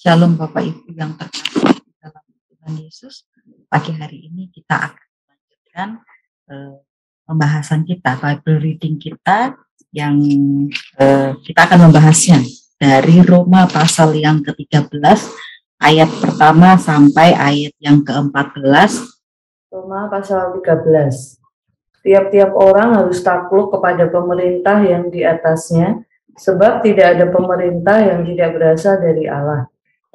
Shalom Bapak Ibu yang terkasih di dalam Tuhan Yesus. Pagi hari ini kita akan melanjutkan pembahasan kita, Bible reading kita yang kita akan membahasnya dari Roma pasal yang ke-13 ayat pertama sampai ayat yang ke-14. Roma pasal 13. Tiap-tiap orang harus takluk kepada pemerintah yang di atasnya, sebab tidak ada pemerintah yang tidak berasal dari Allah.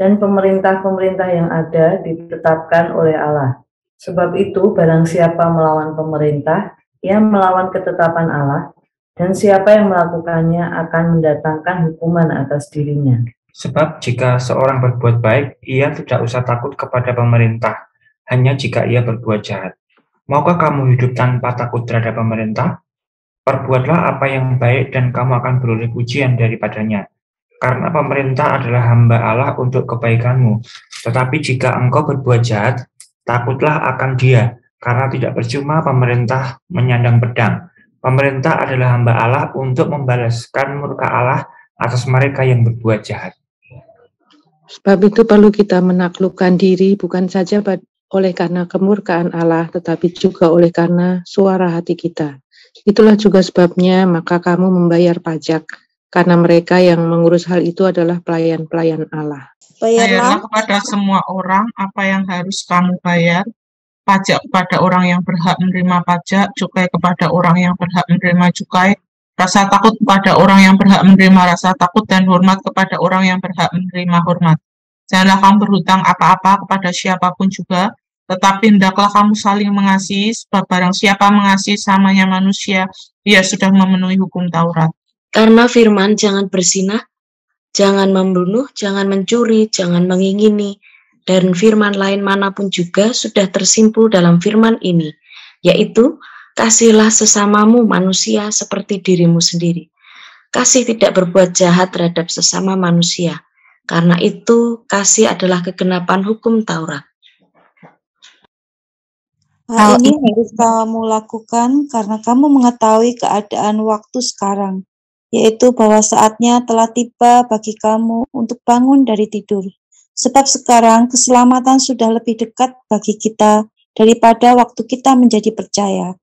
Dan pemerintah-pemerintah yang ada ditetapkan oleh Allah. Sebab itu, barang siapa melawan pemerintah, ia melawan ketetapan Allah, dan siapa yang melakukannya akan mendatangkan hukuman atas dirinya. Sebab jika seorang berbuat baik, ia tidak usah takut kepada pemerintah, hanya jika ia berbuat jahat. Maukah kamu hidup tanpa takut terhadap pemerintah? Perbuatlah apa yang baik dan kamu akan beroleh pujian daripadanya. Karena pemerintah adalah hamba Allah untuk kebaikanmu. Tetapi jika engkau berbuat jahat, takutlah akan dia, karena tidak percuma pemerintah menyandang pedang. Pemerintah adalah hamba Allah untuk membalaskan murka Allah atas mereka yang berbuat jahat. Sebab itu perlu kita menaklukkan diri bukan saja oleh karena kemurkaan Allah, tetapi juga oleh karena suara hati kita. Itulah juga sebabnya maka kamu membayar pajak, karena mereka yang mengurus hal itu adalah pelayan-pelayan Allah. Bayarlah kepada semua orang apa yang harus kamu bayar, pajak kepada orang yang berhak menerima pajak, cukai kepada orang yang berhak menerima cukai, rasa takut kepada orang yang berhak menerima rasa takut, dan hormat kepada orang yang berhak menerima hormat. Janganlah kamu berhutang apa-apa kepada siapapun juga, tetapi hendaklah kamu saling mengasihi, sebab barang siapa mengasihi samanya manusia, ia sudah memenuhi hukum Taurat. Karena firman jangan berzinah, jangan membunuh, jangan mencuri, jangan mengingini, dan firman lain manapun juga sudah tersimpul dalam firman ini, yaitu kasihilah sesamamu manusia seperti dirimu sendiri. Kasih tidak berbuat jahat terhadap sesama manusia, karena itu kasih adalah kegenapan hukum Taurat. Hal ini harus kamu lakukan karena kamu mengetahui keadaan waktu sekarang, yaitu bahwa saatnya telah tiba bagi kamu untuk bangun dari tidur. Sebab sekarang keselamatan sudah lebih dekat bagi kita daripada waktu kita menjadi percaya.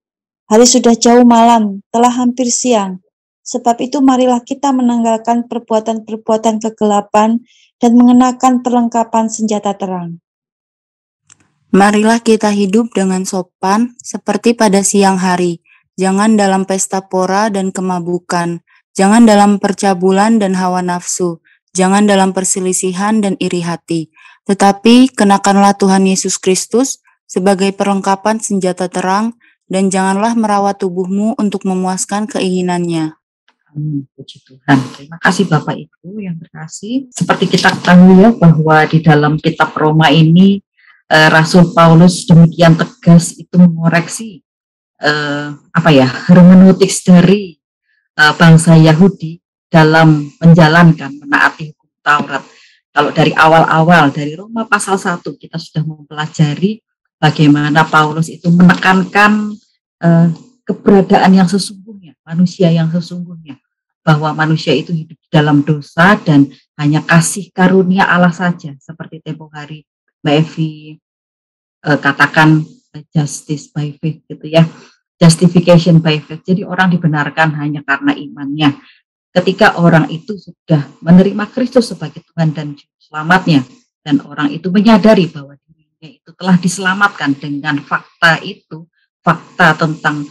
Hari sudah jauh malam, telah hampir siang. Sebab itu marilah kita menanggalkan perbuatan-perbuatan kegelapan dan mengenakan perlengkapan senjata terang. Marilah kita hidup dengan sopan seperti pada siang hari. Jangan dalam pesta pora dan kemabukan. Jangan dalam percabulan dan hawa nafsu, jangan dalam perselisihan dan iri hati. Tetapi kenakanlah Tuhan Yesus Kristus sebagai perlengkapan senjata terang, dan janganlah merawat tubuhmu untuk memuaskan keinginannya. Puji Tuhan. Terima kasih Bapak Ibu yang terkasih. Seperti kita ketahui ya bahwa di dalam kitab Roma ini Rasul Paulus demikian tegas itu mengoreksi hermeneutik dari bangsa Yahudi dalam menjalankan, menaati hukum Taurat. Kalau dari awal-awal, dari Roma pasal 1, kita sudah mempelajari bagaimana Paulus itu menekankan keberadaan yang sesungguhnya, manusia yang sesungguhnya, bahwa manusia itu hidup di dalam dosa dan hanya kasih karunia Allah saja, seperti tempo hari Mbak Evi katakan justice by faith gitu ya. Justification by faith. Jadi orang dibenarkan hanya karena imannya. Ketika orang itu sudah menerima Kristus sebagai Tuhan dan Juru Selamatnya, dan orang itu menyadari bahwa dirinya itu telah diselamatkan dengan fakta itu, fakta tentang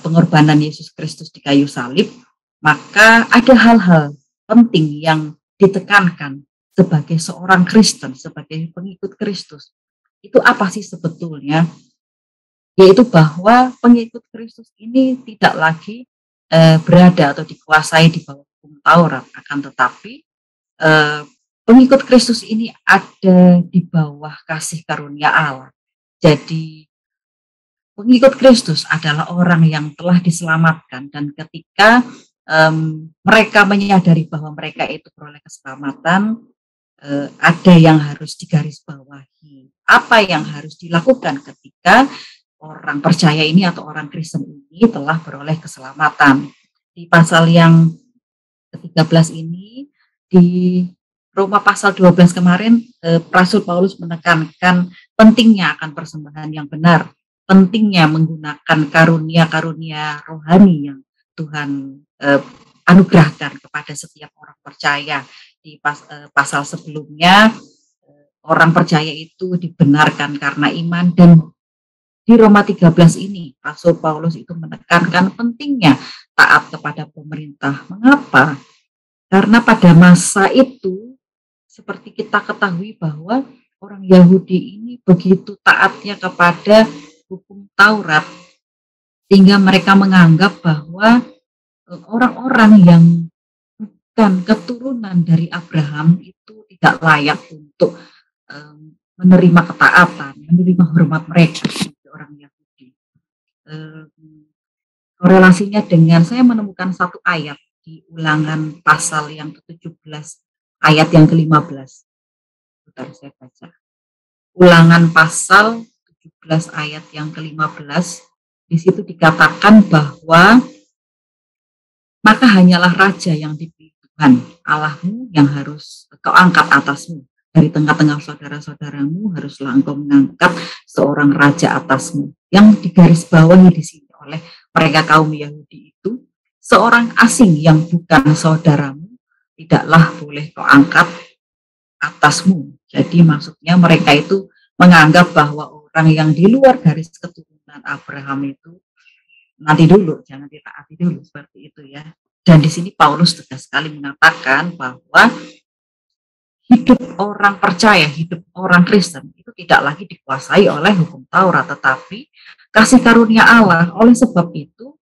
pengorbanan Yesus Kristus di kayu salib, maka ada hal-hal penting yang ditekankan sebagai seorang Kristen, sebagai pengikut Kristus. Itu apa sih sebetulnya? Yaitu bahwa pengikut Kristus ini tidak lagi berada atau dikuasai di bawah hukum Taurat, akan tetapi pengikut Kristus ini ada di bawah kasih karunia Allah. Jadi pengikut Kristus adalah orang yang telah diselamatkan, dan ketika mereka menyadari bahwa mereka itu peroleh keselamatan, ada yang harus digarisbawahi. Apa yang harus dilakukan ketika orang percaya ini atau orang Kristen ini telah beroleh keselamatan? Di pasal yang ke-13 ini Roma pasal 12 kemarin, Rasul Paulus menekankan pentingnya akan persembahan yang benar, pentingnya menggunakan karunia-karunia rohani yang Tuhan anugerahkan kepada setiap orang percaya. Di pasal sebelumnya, orang percaya itu dibenarkan karena iman, dan di Roma 13 ini Rasul Paulus itu menekankan pentingnya taat kepada pemerintah. Mengapa? Karena pada masa itu, seperti kita ketahui bahwa orang Yahudi ini begitu taatnya kepada hukum Taurat, sehingga mereka menganggap bahwa orang-orang yang bukan keturunan dari Abraham itu tidak layak untuk menerima ketaatan, menerima hormat mereka sebagai orang Yahudi. Korelasinya dengan, saya menemukan satu ayat di Ulangan pasal yang ke-17 ayat yang ke-15. Bentar, saya baca. Ulangan pasal 17 ayat yang ke-15, di situ dikatakan bahwa maka hanyalah raja yang dipilih Tuhan Allahmu yang harus kau angkat atasmu. Dari tengah-tengah saudara-saudaramu haruslah engkau mengangkat seorang raja atasmu. Yang digarisbawahi di sini oleh mereka kaum Yahudi itu, seorang asing yang bukan saudaramu tidaklah boleh kau angkat atasmu. Jadi maksudnya mereka itu menganggap bahwa orang yang di luar garis keturunan Abraham itu nanti dulu, jangan ditaati dulu, seperti itu ya. Dan di sini Paulus tegas sekali mengatakan bahwa hidup orang percaya, hidup orang Kristen itu tidak lagi dikuasai oleh hukum Taurat, tetapi kasih karunia Allah. Oleh sebab itu,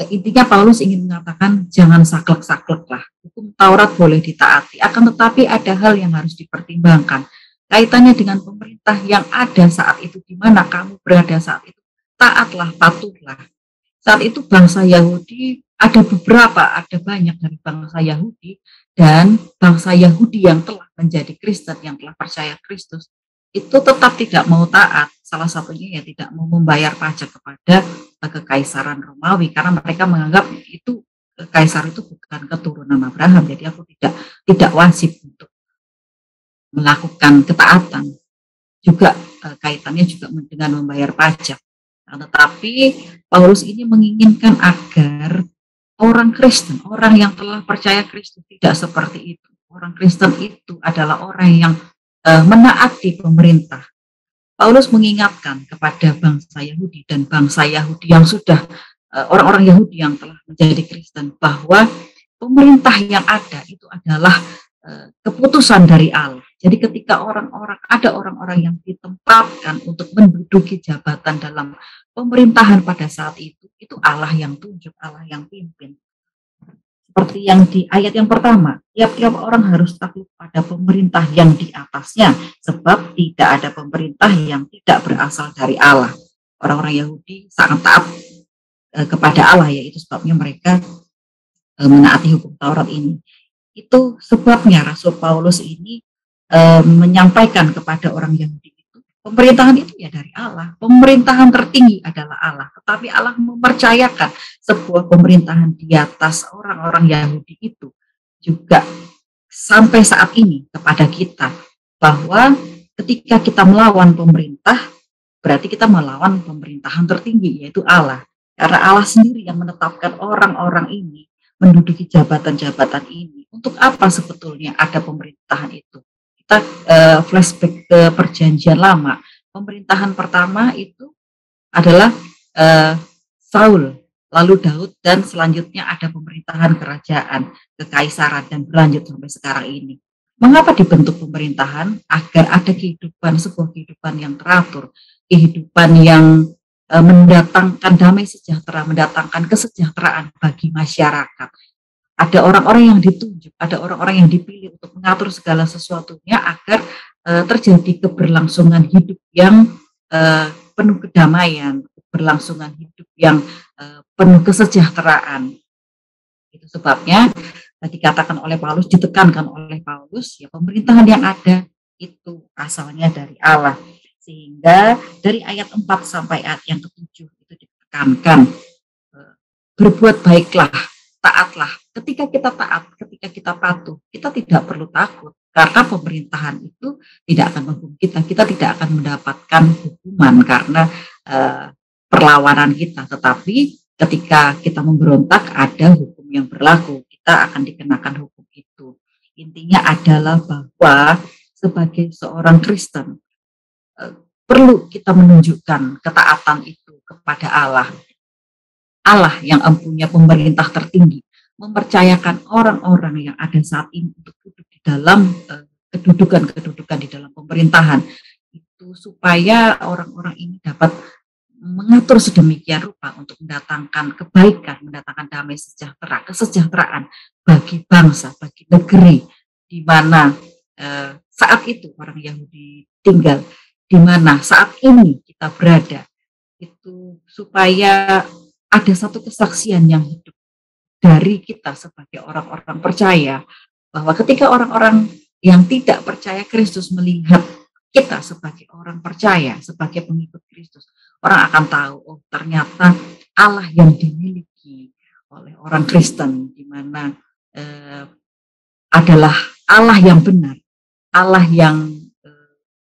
intinya Paulus ingin mengatakan jangan saklek-saklek lah. Hukum Taurat boleh ditaati, akan tetapi ada hal yang harus dipertimbangkan. Kaitannya dengan pemerintah yang ada saat itu, di mana kamu berada saat itu. Taatlah, patuhlah. Saat itu bangsa Yahudi ada banyak dari bangsa Yahudi, dan bangsa Yahudi yang telah menjadi Kristen, yang telah percaya Kristus, itu tetap tidak mau taat. Salah satunya ya tidak mau membayar pajak kepada kekaisaran Romawi, karena mereka menganggap itu kaisar itu bukan keturunan Abraham, jadi aku tidak wajib untuk melakukan ketaatan. Juga kaitannya juga dengan membayar pajak. Nah, tetapi Paulus ini menginginkan agar orang Kristen, orang yang telah percaya Kristus tidak seperti itu. Orang Kristen itu adalah orang yang menaati pemerintah. Paulus mengingatkan kepada bangsa Yahudi dan bangsa Yahudi yang sudah orang-orang Yahudi yang telah menjadi Kristen bahwa pemerintah yang ada itu adalah keputusan dari Allah. Jadi ketika ada orang-orang yang ditempatkan untuk menduduki jabatan dalam pemerintahan pada saat itu Allah yang tunjuk, Allah yang pimpin. Seperti yang di ayat yang pertama, tiap-tiap orang harus takluk pada pemerintah yang di atasnya, sebab tidak ada pemerintah yang tidak berasal dari Allah. Orang-orang Yahudi sangat taat kepada Allah, yaitu sebabnya mereka menaati hukum Taurat ini. Itu sebabnya Rasul Paulus ini menyampaikan kepada orang Yahudi itu, pemerintahan itu ya dari Allah, pemerintahan tertinggi adalah Allah, tetapi Allah mempercayakan sebuah pemerintahan di atas orang-orang Yahudi itu juga sampai saat ini kepada kita, bahwa ketika kita melawan pemerintah, berarti kita melawan pemerintahan tertinggi, yaitu Allah, karena Allah sendiri yang menetapkan orang-orang ini menduduki jabatan-jabatan ini. Untuk apa sebetulnya ada pemerintahan itu? Kita flashback ke perjanjian lama. Pemerintahan pertama itu adalah Saul, lalu Daud, dan selanjutnya ada pemerintahan kerajaan, kekaisaran, dan berlanjut sampai sekarang ini. Mengapa dibentuk pemerintahan? Agar ada sebuah kehidupan yang teratur, kehidupan yang mendatangkan damai sejahtera, mendatangkan kesejahteraan bagi masyarakat. Ada orang-orang yang ditunjuk, ada orang-orang yang dipilih untuk mengatur segala sesuatunya agar terjadi keberlangsungan hidup yang penuh kedamaian, keberlangsungan hidup yang penuh kesejahteraan. Itu sebabnya dikatakan oleh Paulus, ditekankan oleh Paulus, ya pemerintahan yang ada itu asalnya dari Allah. Sehingga dari ayat 4 sampai ayat yang ke-7 itu ditekankan, berbuat baiklah, taatlah ketika kita taat, ketika kita patuh, kita tidak perlu takut karena pemerintahan itu tidak akan menghukum kita. Kita tidak akan mendapatkan hukuman karena perlawanan kita. Tetapi ketika kita memberontak, ada hukum yang berlaku. Kita akan dikenakan hukum itu. Intinya adalah bahwa sebagai seorang Kristen perlu kita menunjukkan ketaatan itu kepada Allah. Allah yang mempunyai pemerintah tertinggi mempercayakan orang-orang yang ada saat ini untuk duduk di dalam kedudukan di dalam pemerintahan itu, supaya orang-orang ini dapat mengatur sedemikian rupa untuk mendatangkan kebaikan, mendatangkan damai sejahtera, kesejahteraan bagi bangsa, bagi negeri, di mana saat itu orang Yahudi tinggal, di mana saat ini kita berada, itu supaya ada satu kesaksian yang hidup dari kita sebagai orang-orang percaya, bahwa ketika orang-orang yang tidak percaya Kristus melihat kita sebagai orang percaya, sebagai pengikut Kristus, orang akan tahu, oh ternyata Allah yang dimiliki oleh orang Kristen, di mana adalah Allah yang benar, Allah yang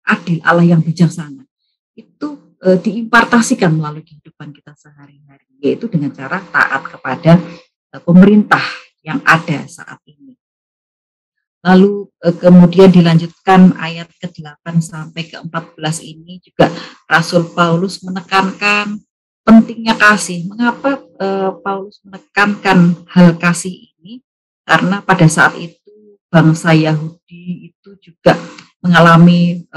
adil, Allah yang bijaksana. Itu diimpartasikan melalui kehidupan kita sehari-hari, yaitu dengan cara taat kepada pemerintah yang ada saat ini. Lalu kemudian dilanjutkan ayat ke-8 sampai ke-14 ini juga Rasul Paulus menekankan pentingnya kasih. Mengapa Paulus menekankan hal kasih ini? Karena pada saat itu bangsa Yahudi itu juga mengalami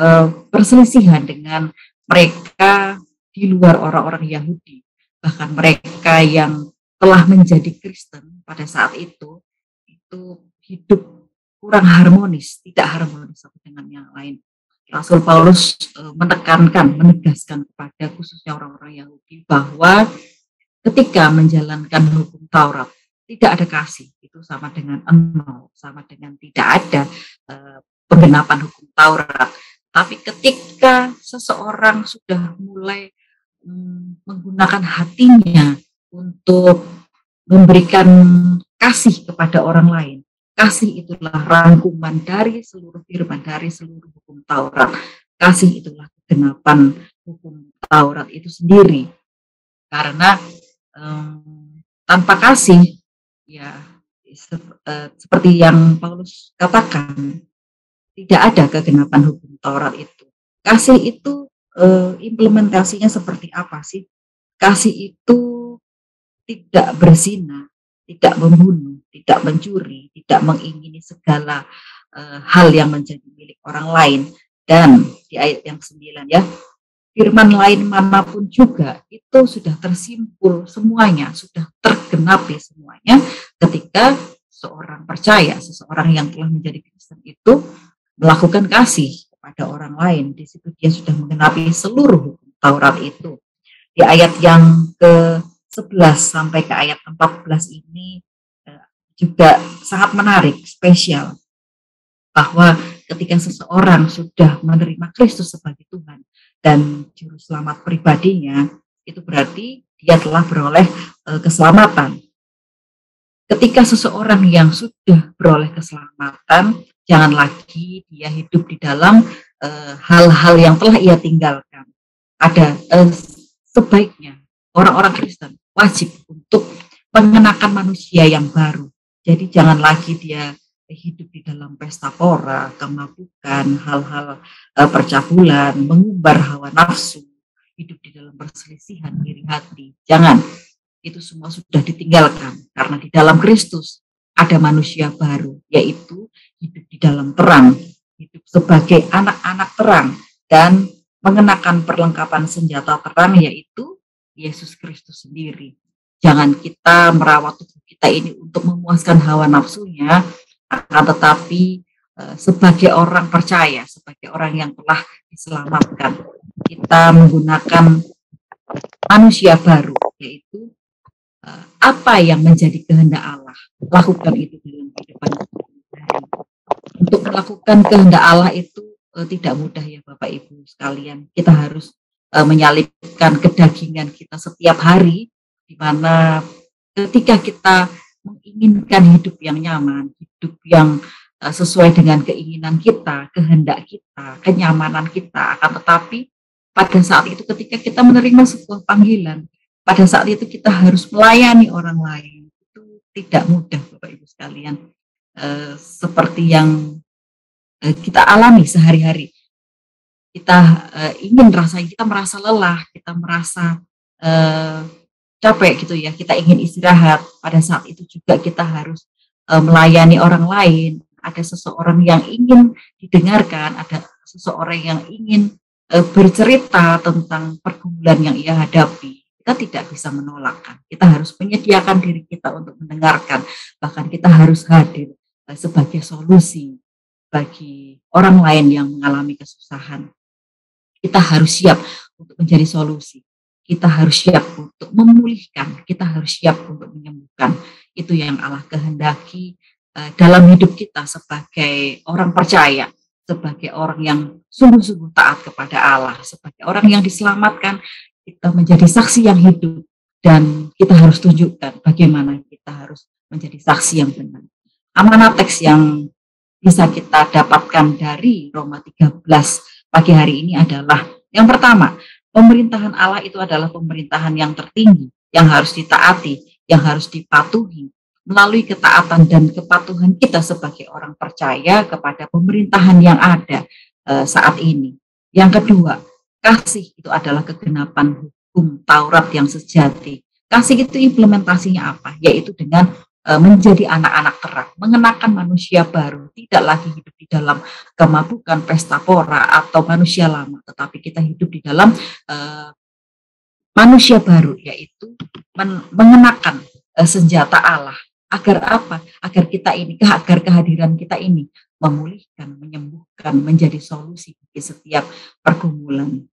perselisihan dengan mereka di luar orang-orang Yahudi. Bahkan mereka yang telah menjadi Kristen pada saat itu hidup kurang harmonis, tidak harmonis satu dengan yang lain. Rasul Paulus menegaskan kepada khususnya orang-orang Yahudi bahwa ketika menjalankan hukum Taurat tidak ada kasih, itu sama dengan nol, sama dengan tidak ada penggenapan hukum Taurat. Tapi ketika seseorang sudah mulai menggunakan hatinya untuk memberikan kasih kepada orang lain, kasih itulah rangkuman dari seluruh firman, dari seluruh hukum Taurat. Kasih itulah kegenapan hukum Taurat itu sendiri. Karena tanpa kasih, ya seperti yang Paulus katakan, tidak ada kegenapan hukum Taurat itu. Kasih itu implementasinya seperti apa sih? Kasih itu tidak berzina, tidak membunuh, tidak mencuri, tidak mengingini segala hal yang menjadi milik orang lain. Dan di ayat yang 9 ya, firman lain manapun juga itu sudah tersimpul semuanya, sudah tergenapi semuanya ketika seorang percaya, seseorang yang telah menjadi Kristen itu melakukan kasih kepada orang lain. Di situ dia sudah menggenapi seluruh hukum Taurat itu. Di ayat yang ke-11 sampai ke ayat 14 ini juga sangat menarik, spesial, bahwa ketika seseorang sudah menerima Kristus sebagai Tuhan dan juru selamat pribadinya, itu berarti dia telah beroleh keselamatan. Ketika seseorang yang sudah beroleh keselamatan, jangan lagi dia hidup di dalam hal-hal yang telah ia tinggalkan. Ada sebaiknya orang-orang Kristen wajib untuk mengenakan manusia yang baru. Jadi jangan lagi dia hidup di dalam pesta pora, kemabukan, hal-hal percabulan, mengumbar hawa nafsu, hidup di dalam perselisihan, iri hati. Jangan, itu semua sudah ditinggalkan. Karena di dalam Kristus ada manusia baru, yaitu hidup di dalam terang, hidup sebagai anak-anak terang, dan mengenakan perlengkapan senjata terang, yaitu Yesus Kristus sendiri. Jangan kita merawat tubuh kita ini untuk memuaskan hawa nafsunya, akan tetapi sebagai orang percaya, sebagai orang yang telah diselamatkan, kita menggunakan manusia baru, yaitu apa yang menjadi kehendak Allah, lakukan itu dalam kehidupan sehari-hari. Untuk melakukan kehendak Allah itu tidak mudah ya Bapak Ibu sekalian. Kita harus menyalipkan kedagingan kita setiap hari, di mana ketika kita menginginkan hidup yang nyaman, hidup yang sesuai dengan keinginan kita, kehendak kita, kenyamanan kita. Akan tetapi pada saat itu ketika kita menerima sebuah panggilan, pada saat itu kita harus melayani orang lain. Itu tidak mudah, Bapak Ibu sekalian. Seperti yang kita alami sehari-hari. Kita ingin rasanya, kita merasa lelah, kita merasa capek gitu ya, kita ingin istirahat. Pada saat itu juga kita harus melayani orang lain. Ada seseorang yang ingin didengarkan, ada seseorang yang ingin bercerita tentang pergumulan yang ia hadapi. Kita tidak bisa menolakkan. Kita harus menyediakan diri kita untuk mendengarkan. Bahkan kita harus hadir sebagai solusi bagi orang lain yang mengalami kesusahan. Kita harus siap untuk menjadi solusi. Kita harus siap untuk memulihkan. Kita harus siap untuk menyembuhkan. Itu yang Allah kehendaki dalam hidup kita sebagai orang percaya, sebagai orang yang sungguh-sungguh taat kepada Allah, sebagai orang yang diselamatkan. Kita menjadi saksi yang hidup dan kita harus tunjukkan bagaimana kita harus menjadi saksi yang benar. Amanat teks yang bisa kita dapatkan dari Roma 13 pagi hari ini adalah yang pertama, pemerintahan Allah itu adalah pemerintahan yang tertinggi, yang harus ditaati, yang harus dipatuhi melalui ketaatan dan kepatuhan kita sebagai orang percaya kepada pemerintahan yang ada saat ini. Yang kedua, kasih itu adalah kegenapan hukum Taurat yang sejati. Kasih itu implementasinya apa? Yaitu dengan menjadi anak-anak terang, mengenakan manusia baru, tidak lagi hidup di dalam kemabukan, pesta pora, atau manusia lama, tetapi kita hidup di dalam manusia baru, yaitu mengenakan senjata Allah. Agar apa? Agar kita ini, agar kehadiran kita ini memulihkan, menyembuhkan, menjadi solusi bagi setiap pergumulan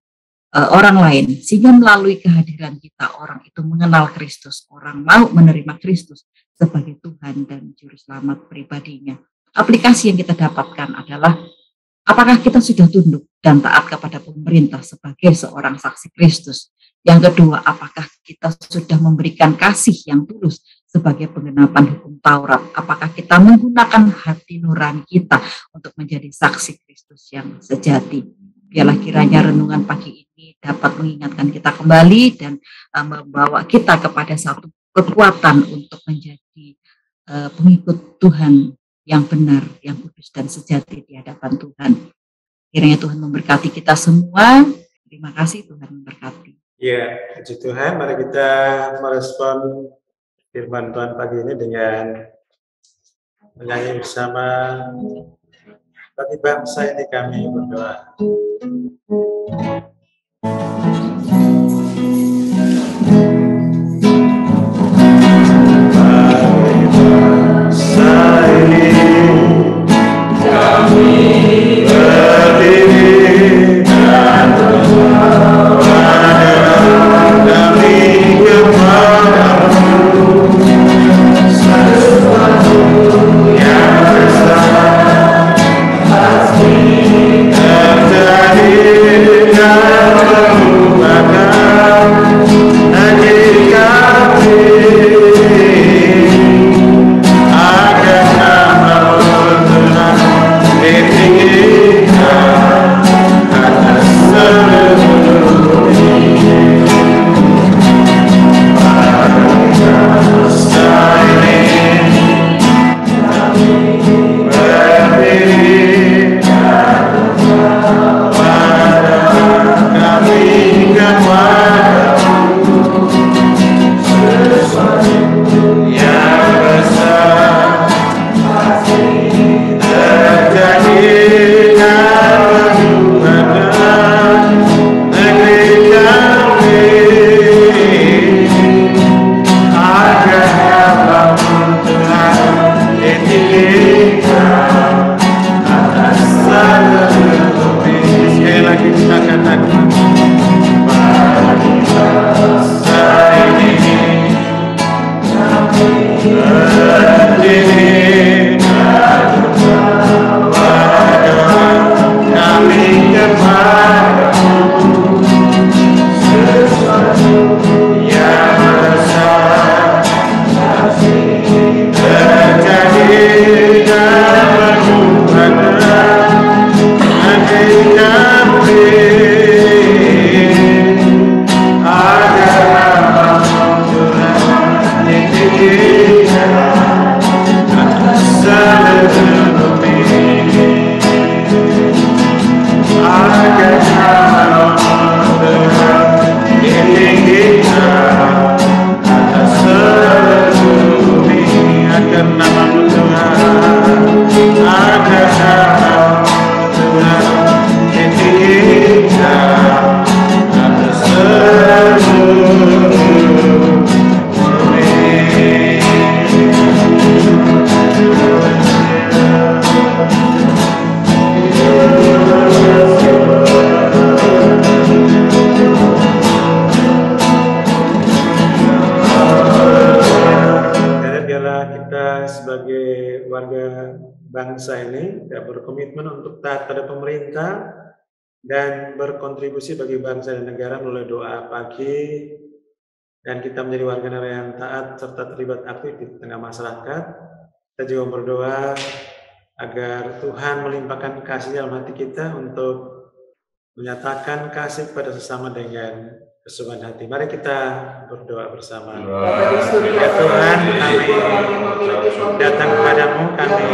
orang lain. Sehingga melalui kehadiran kita, orang itu mengenal Kristus, orang mau menerima Kristus sebagai Tuhan dan Juru Selamat pribadinya. Aplikasi yang kita dapatkan adalah apakah kita sudah tunduk dan taat kepada pemerintah sebagai seorang saksi Kristus. Yang kedua, apakah kita sudah memberikan kasih yang tulus sebagai penggenapan hukum Taurat? Apakah kita menggunakan hati nurani kita untuk menjadi saksi Kristus yang sejati? Biarlah kiranya renungan pagi ini dapat mengingatkan kita kembali dan membawa kita kepada satu kekuatan untuk menjadi pengikut Tuhan yang benar, yang kudus dan sejati di hadapan Tuhan. Kiranya Tuhan memberkati kita semua. Terima kasih, Tuhan memberkati. Ya, puji Tuhan. Mari kita merespon firman Tuhan pagi ini dengan menyanyi bersama bagi bangsa ini kami berdoa. Bagi bangsa ini kami berdiri dan berdoa kami kepadamu sesuatu yang besar pasti terjadi. bangsa ini, yang berkomitmen untuk taat pada pemerintah dan berkontribusi bagi bangsa dan negara melalui doa pagi, dan kita menjadi warga negara yang taat serta terlibat aktif di tengah masyarakat. Kita juga berdoa agar Tuhan melimpahkan kasih dalam hati kita untuk menyatakan kasih kepada sesama dengan kesungguhan hati. Mari kita berdoa bersama. Ya Tuhan, kami datang kepadamu, kami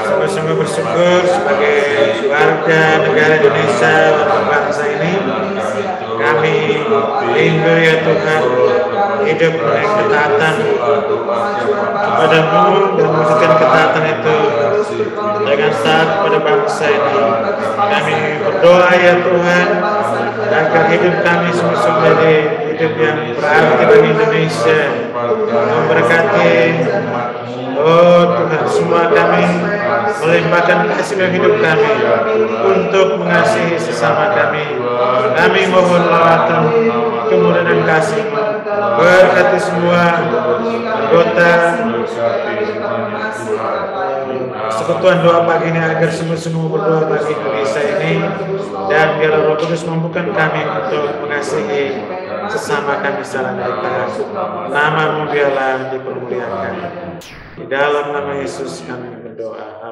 sungguh-sungguh bersyukur sebagai warga negara Indonesia, warga bangsa ini. Kami rindu ya Tuhan, hidup dengan ketaatan kepadamu dan mewujudkan ketaatan itu dengan taat kepada bangsa ini. Kami berdoa ya Tuhan, agar hidup kami sungguh-sungguh menjadi hidup yang berarti bagi Indonesia, memberkati. Oh Tuhan, semua kami melimpahkan kasih dalam hidup kami untuk mengasihi sesama kami. Kami mohon lawatan kemuliaan dan kasih-Mu, berkati semua anggota Persekutuan Doa Pagi ini agar sungguh-sungguh berdoa bagi Indonesia ini, dan biarlah Roh Kudus mampukan kami untuk mengasihi sesama kami secara dekat. Nama-Mu biarlah dipermuliakan. Di dalam nama Yesus kami berdoa.